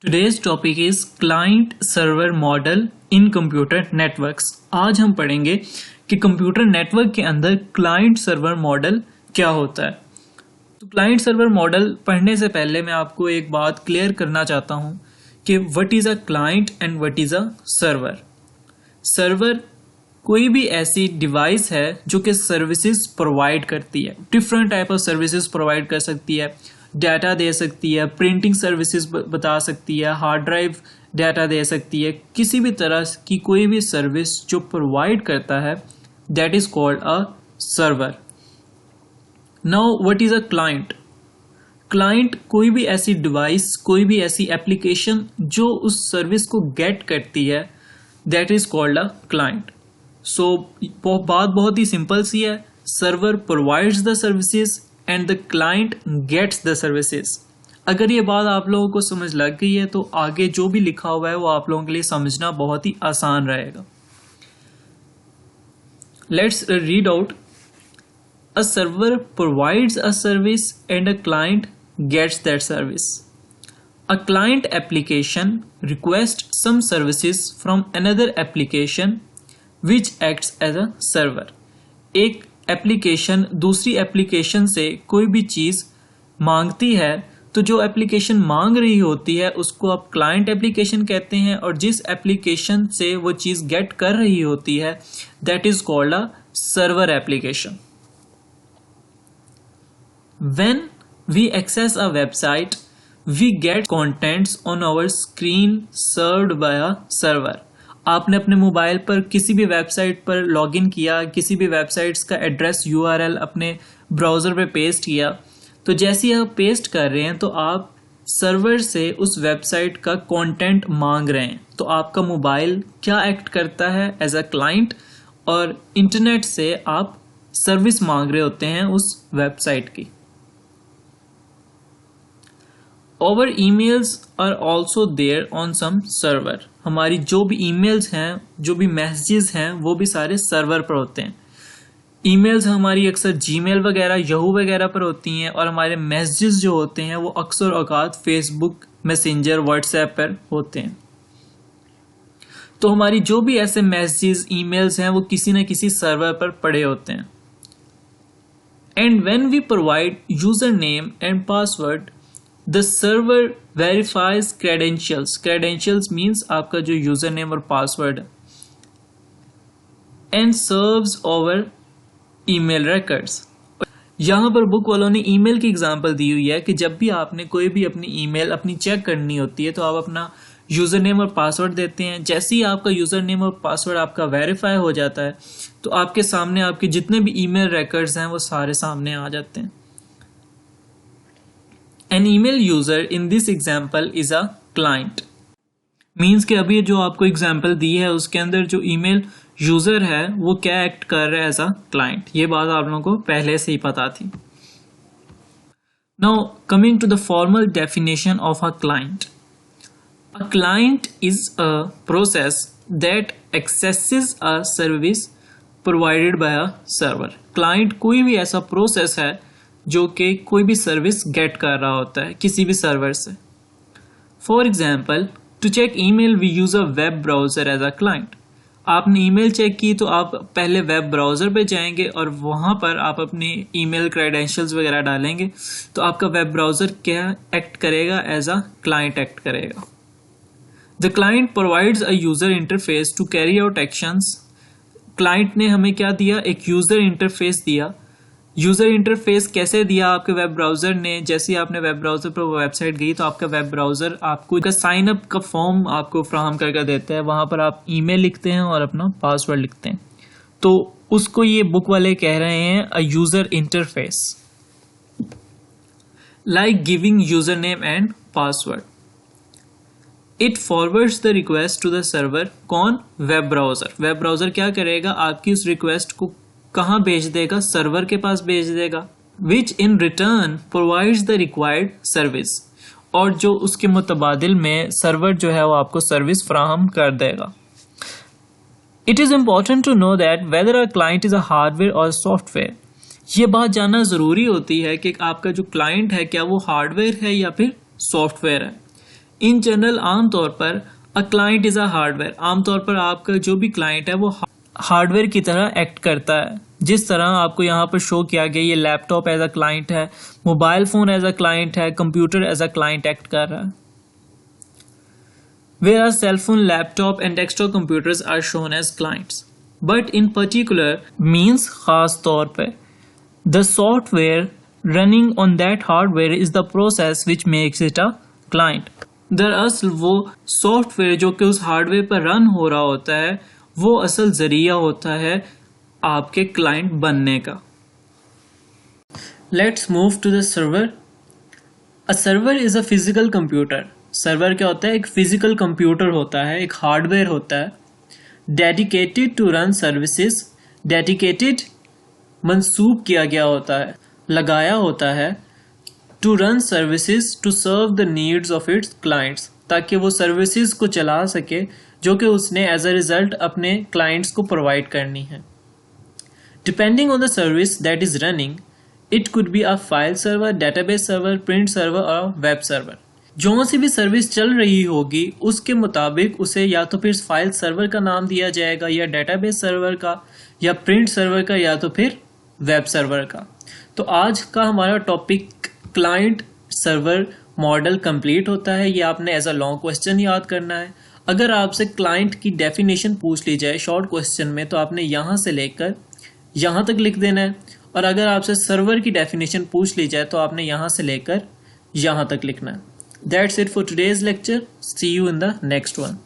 Today's topic is client server model in computer networks। आज हम पढ़ेंगे कि कंप्यूटर नेटवर्क के अंदर क्लाइंट सर्वर मॉडल क्या होता है। तो क्लाइंट सर्वर मॉडल पढ़ने से पहले मैं आपको एक बात क्लियर करना चाहता हूं कि what is a client and what is a server. Server कोई भी ऐसी डिवाइस है जो कि सर्विसेज प्रोवाइड करती है, different type of services provide कर सकती है, डाटा दे सकती है, प्रिंटिंग सर्विसेज बता सकती है, हार्ड ड्राइव डाटा दे सकती है, किसी भी तरह की कोई भी सर्विस जो प्रोवाइड करता है that is called a server. Now what is a client. Client कोई भी ऐसी डिवाइस, कोई भी ऐसी एप्लीकेशन जो उस सर्विस को गेट करती है that is called a client. So बात बहुत ही सिंपल सी है, server provides the services and the client gets the services. अगर ये बात आप लोगों को समझ लग गई है तो आगे जो भी लिखा हुआ है वो आप लोगों के लिए समझना बहुत ही आसान रहेगा। Let's read out. A server provides a service and a client gets that service. A client application request some services from another application which acts as a server. एक एप्लीकेशन दूसरी एप्लीकेशन से कोई भी चीज मांगती है तो जो एप्लीकेशन मांग रही होती है उसको आप क्लाइंट एप्लीकेशन कहते हैं, और जिस एप्लीकेशन से वो चीज गेट कर रही होती है that is called a server application. When we access a website we get contents on our screen served by a server. आपने अपने मोबाइल पर किसी भी वेबसाइट पर लॉगिन किया, किसी भी वेबसाइट्स का एड्रेस यूआरएल अपने ब्राउजर पे पेस्ट किया, तो जैसे ही आप पेस्ट कर रहे हैं तो आप सर्वर से उस वेबसाइट का कंटेंट मांग रहे हैं। तो आपका मोबाइल क्या एक्ट करता है एज अ क्लाइंट, और इंटरनेट से आप सर्विस मांग रहे होते हैं उस वेबसाइट की। Our emails are also there on some server। हमारी जो भी ईमेल्स हैं, जो भी मैसेजेस हैं, वो भी सारे सर्वर पर होते हैं। ईमेल्स हमारी अक्सर जीमेल वगैरह, याहू वगैरह पर होती हैं, और हमारे मैसेजेस जो होते हैं वो अक्सर औकात फेसबुक, मैसेंजर, व्हाट्सएप पर होते हैं। तो हमारी जो भी ऐसे मैसेजेस, ईमेल्स हैं वो किसी न किसी सर्वर पर पड़े होते हैं। And when we provide user name and password The server verifies credentials। Credentials means आपका जो यूजर नेम और पासवर्ड है, and serves over email records। यहां पर बुक वालों ने ईमेल की एग्जांपल दी हुई है कि जब भी आपने कोई भी अपनी ईमेल अपनी चेक करनी होती है तो आप अपना यूजर नेम और पासवर्ड देते हैं। जैसे ही आपका यूजर नेम और पासवर्ड आपका वेरीफाई हो जाता है तो आपके सामने आपके जितने भी ईमेल रिकॉर्ड्स हैं वो सारे सामने आ जाते हैं। An email user in this example is a client। Means कि अभी जो आपको एग्जाम्पल दी है उसके अंदर जो ईमेल यूजर है वो क्या एक्ट कर रहा है एज अ क्लाइंट। ये बात आप लोगों को पहले से ही पता थी। Now coming to the formal definition of a client. A client is a process that accesses a service provided by a server. Client कोई भी ऐसा प्रोसेस है जो कि कोई भी सर्विस गेट कर रहा होता है किसी भी सर्वर से। For example, to check email we use a web browser as a client. आपने ईमेल चेक की तो आप पहले वेब ब्राउजर पे जाएंगे और वहां पर आप अपनी ईमेल क्रेडेंशियल्स वगैरह डालेंगे, तो आपका वेब ब्राउजर क्या एक्ट करेगा एज अ क्लाइंट एक्ट करेगा। The client provides a user interface to carry out actions. Client ने हमें क्या दिया, एक यूजर इंटरफेस दिया। यूजर इंटरफेस कैसे दिया आपके वेब ब्राउजर ने, जैसे ही आपने वेब ब्राउजर पर वेबसाइट गई तो आपका वेब ब्राउजर आपको साइन अप का फॉर्म आपको फ्राहम करके देता है। वहां पर आप ईमेल लिखते हैं और अपना पासवर्ड लिखते हैं, तो उसको ये बुक वाले कह रहे हैं a user interface. Like giving user name and password, it forwards the request to the server. कौन? Web browser. वेब ब्राउजर क्या करेगा, आपकी उस रिक्वेस्ट को कहां भेज देगा, सर्वर के पास भेज देगा। Which in return provides the required service, और जो उसके मुतबादिल में सर्वर जो है वो आपको सर्विस फ्राहम कर देगा। It is important to know that whether a client is a hardware और सॉफ्टवेयर। ये बात जानना जरूरी होती है कि आपका जो क्लाइंट है क्या वो हार्डवेयर है या फिर सॉफ्टवेयर है। इन जनरल आमतौर पर अ क्लाइंट इज अ हार्डवेयर, आमतौर पर आपका जो भी क्लाइंट है वो हार्डवेयर की तरह एक्ट करता है। जिस तरह आपको यहाँ पर शो किया गया, ये लैपटॉप एज अ क्लाइंट है, mobile phone as a client है, computer as a client act कर रहा है। Whereas cell phone, laptop and desktop computers are shown as clients. But in particular means खास तौर पे the software running on that hardware is the process which makes it a client. दरअसल वो software जो कि उस हार्डवेयर पर run हो रहा होता है वो असल जरिया होता है आपके क्लाइंट बनने का। Let's move to the server. A server is a physical computer. Server क्या होता है? एक फिजिकल कंप्यूटर होता है, एक हार्डवेयर होता है। Dedicated to run services, dedicated मंसूब किया गया होता है, लगाया होता है। To run services to serve the needs of its clients, ताकि वो सर्विसेज को चला सके जो कि उसने एज अ रिजल्ट अपने क्लाइंट्स को प्रोवाइड करनी है। Depending on the service that is running, it could be a file server, database server, print server और वेब सर्वर। जो सी भी सर्विस चल रही होगी उसके मुताबिक उसे या तो फिर फाइल सर्वर का नाम दिया जाएगा, या डेटाबेस सर्वर का, या प्रिंट सर्वर का, या तो फिर वेब सर्वर का। तो आज का हमारा topic client server model complete होता है। ये आपने एज अ लॉन्ग क्वेश्चन याद करना है। अगर आपसे क्लाइंट की डेफिनेशन पूछ ली जाए शॉर्ट क्वेश्चन में तो आपने यहाँ से लेकर यहाँ तक लिख देना है, और अगर आपसे सर्वर की डेफिनेशन पूछ ली जाए तो आपने यहाँ से लेकर यहाँ तक लिखना है। That's it for today's lecture. See you in the next one.